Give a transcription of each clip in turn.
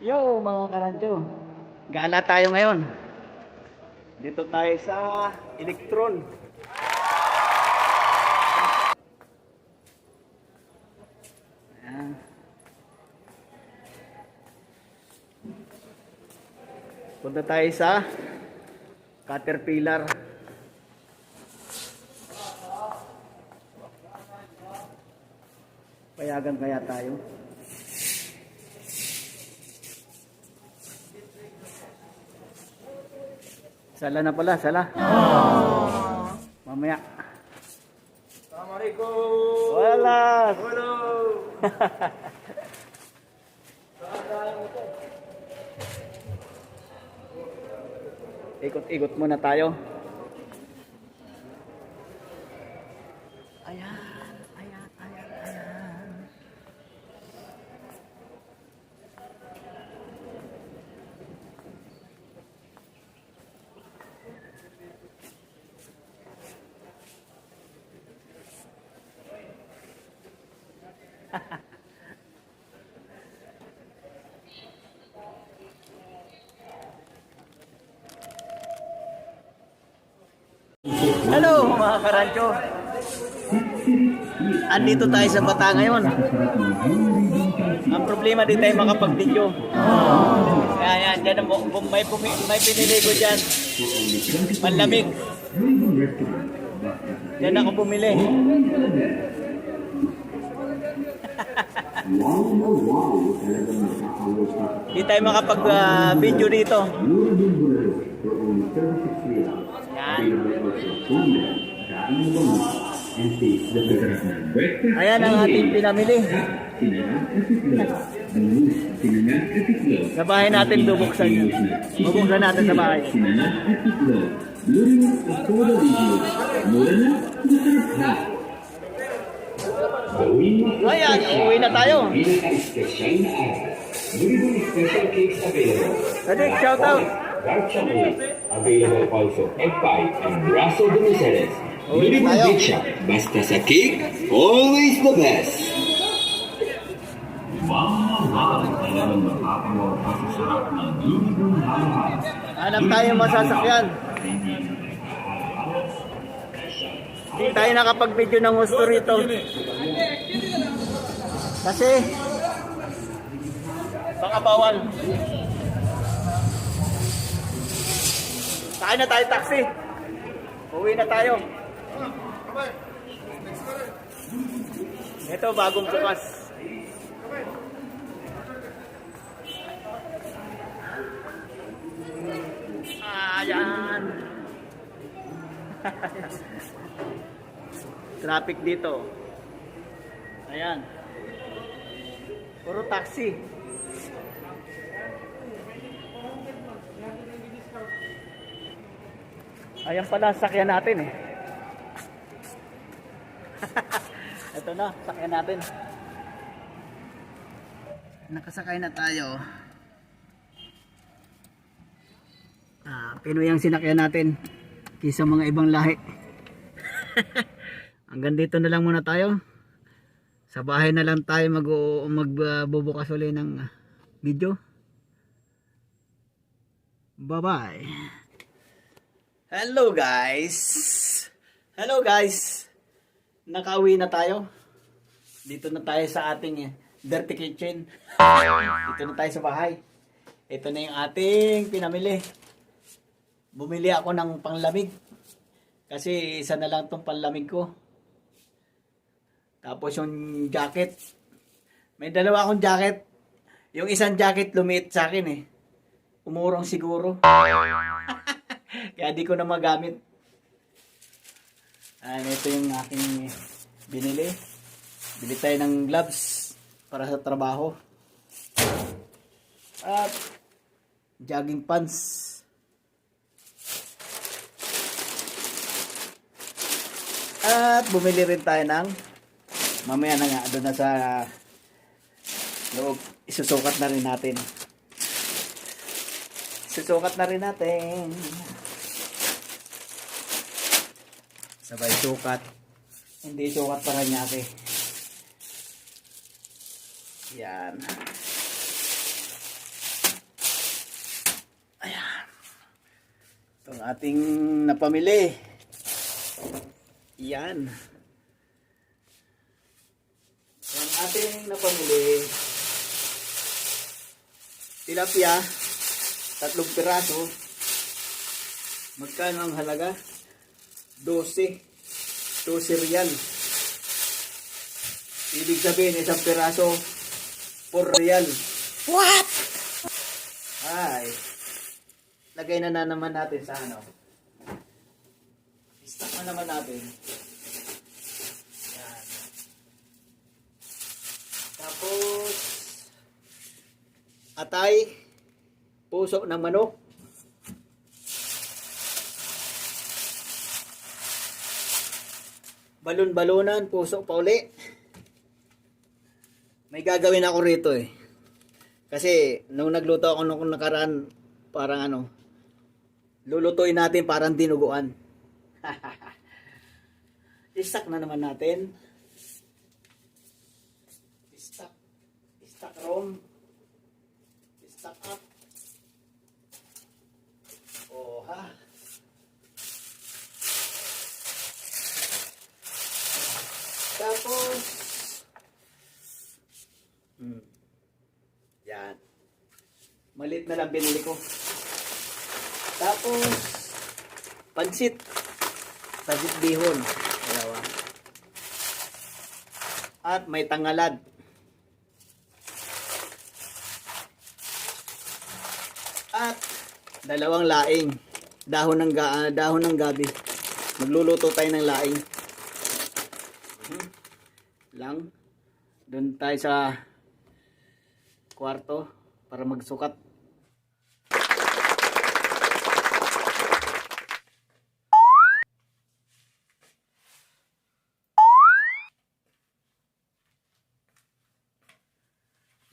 Yo mga karancho, gala tayo ngayon. Dito tayo sa Electron. Ayan. Punta tayo sa Caterpillar. Payagan kaya tayo? Sala na pala, sala. Mamaya. Assalamualaikum. Wala. Halo. Ikot-ikot muna tayo. Ayan, ayan, ayan, ayan. Hello mga karancho. Andito tayo sa Bata ngayon. Ang problema di tayo makapag-video. Yan, dyan may pinili ko dyan. Panlamig. Dyan ako bumili. Di tayo makapag-video dito. Yan. Ayan ang ating pinamili. Sa bahay natin bubuksan yun. Bubuksan natin sa bahay. Ayan, uuwi na tayo. Pinaka-espesyal na araw. Libreng special cakes available. Adik, shout out. Dark chocolate. Available also egg pie and braso de Mercedes. Uwi Libreng tayo. bake shop. Basta sa cake, always the best. Wow! Talagang mapapawaw pa sa sarap ng libreng halo-halo. Hanap tayo masasakyan. Hindi tayo nakapag-video ng gusto rito. Kasi baka bawal. Saan na tayo taxi? Uwi na tayo. Ito bagong bukas. Ayan. Traffic dito. Ayan. Puro taxi. Ayan pala sakyan natin eh. Ito na, sakyan natin. Nakasakay na tayo. Pinoy ang sinakyan natin kaysa mga ibang lahi. Hanggang dito na lang muna tayo. Sa bahay na lang tayo magbubukas ulit ng video. Bye bye. Hello guys. Hello guys. Nakauwi na tayo. Dito na tayo sa ating dirty kitchen. Dito na tayo sa bahay. Ito na yung ating pinamili. Bumili ako ng panglamig. Kasi isa na lang tong panlamig ko. Tapos yung jacket. May dalawa akong jacket. Yung isang jacket lumiit sa akin eh. Umurong siguro. Kaya di ko na magamit. Ito yung aking binili. Bili tayo ng gloves para sa trabaho. At jogging pants. At bumili rin tayo ng mamaya na nga doon na sa loob. Isusukat na rin natin. Isusukat na rin natin. Sabay sukat. Hindi sukat para niya ate. Yan. Ayan. Itong ating napamili. Yan. Yung ating napamili. Tilapia. 3 piraso. Magkano ang halaga? 12. 12 real. Ibig sabihin, isang piraso, 4 real. What? Ay. Lagay na naman natin sa ano. Stock na naman natin. Yan. Tapos, atay, puso ng manok. Balon-balonan, puso pa uli. May gagawin ako rito eh. Kasi nung nagluto ako nung nakaraan, parang ano, lulutuin natin parang dinuguan. I-stack na naman natin. I-stack room. I-stack up. Oh ha. Tapos yan. Maliit na lang binili ko. Tapos pansit bihon. Dalawa. At may tangalad. At dalawang laing. Dahon ng gabi. Magluluto tayo ng laing. Lang. Doon tayo sa kwarto para magsukat.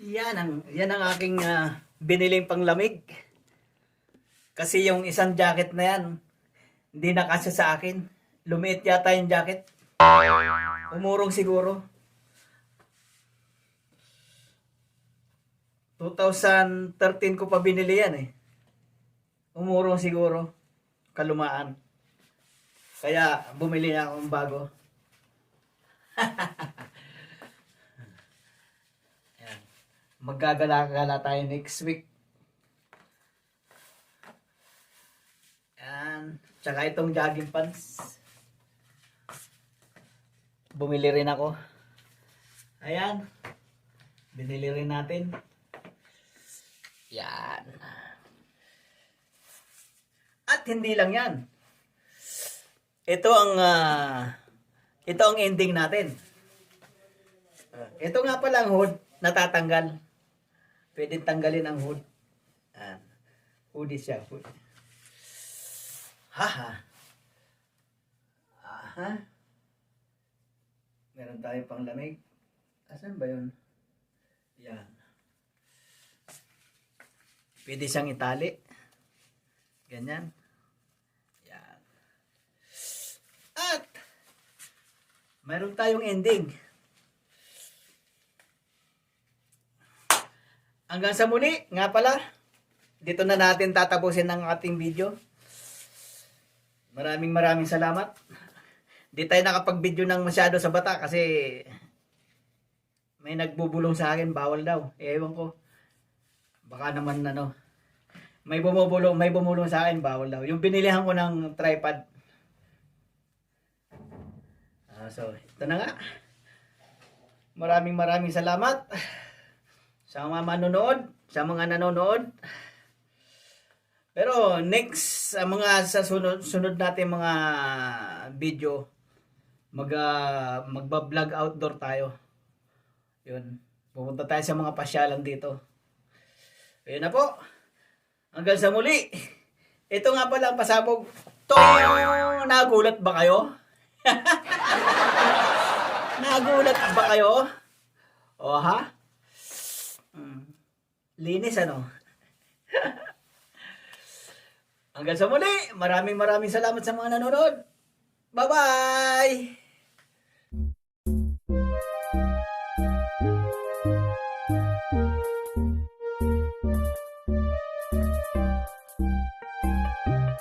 Yan ang aking biniling panglamig. Kasi yung isang jacket na yan, hindi na kasya sa akin. Lumiit yata yung jacket. Umurong siguro. 2013 ko pa binili yan eh. Umurong siguro. Kalumaan. Kaya bumili na akong bago. Ayan. Maggagala-gala tayo next week. Ayan. Tsaka itong jogging pants. Bumili rin ako. Ayan. Binili rin natin. Yan. At hindi lang yan. Ito ang ending natin. Ito nga pala ang hood, natatanggal. Pwedeng tanggalin ang hood. Hoodie siya, hood. Haha. Aha. Meron tayo pang lamig. Asan ba yun? Yan. Pwede siyang itali. Ganyan. Yan. At mayroon tayong ending. Hanggang sa muli, nga pala, dito na natin tatapusin ang ating video. Maraming salamat. Di tayo nakapag-video ng masyado sa bata kasi may nagbubulong sa akin, bawal daw. Ewan ko. Baka naman may bumulong sa akin, bawal daw. Yung binilihan ko ng tripod. So, ito na nga. Maraming salamat sa mga manonood, sa mga nanonood. Pero next, mga sa sunod natin mga video, magba-vlog outdoor tayo. Yun. Pupunta tayo sa mga pasyalan dito. Ayun na po. Hanggang sa muli. Ito nga pala ang pasabog. Nagulat ba kayo? Nagulat ba kayo? O ha? Linis ano? Hanggang sa muli. Maraming salamat sa mga nanonood. Bye-bye!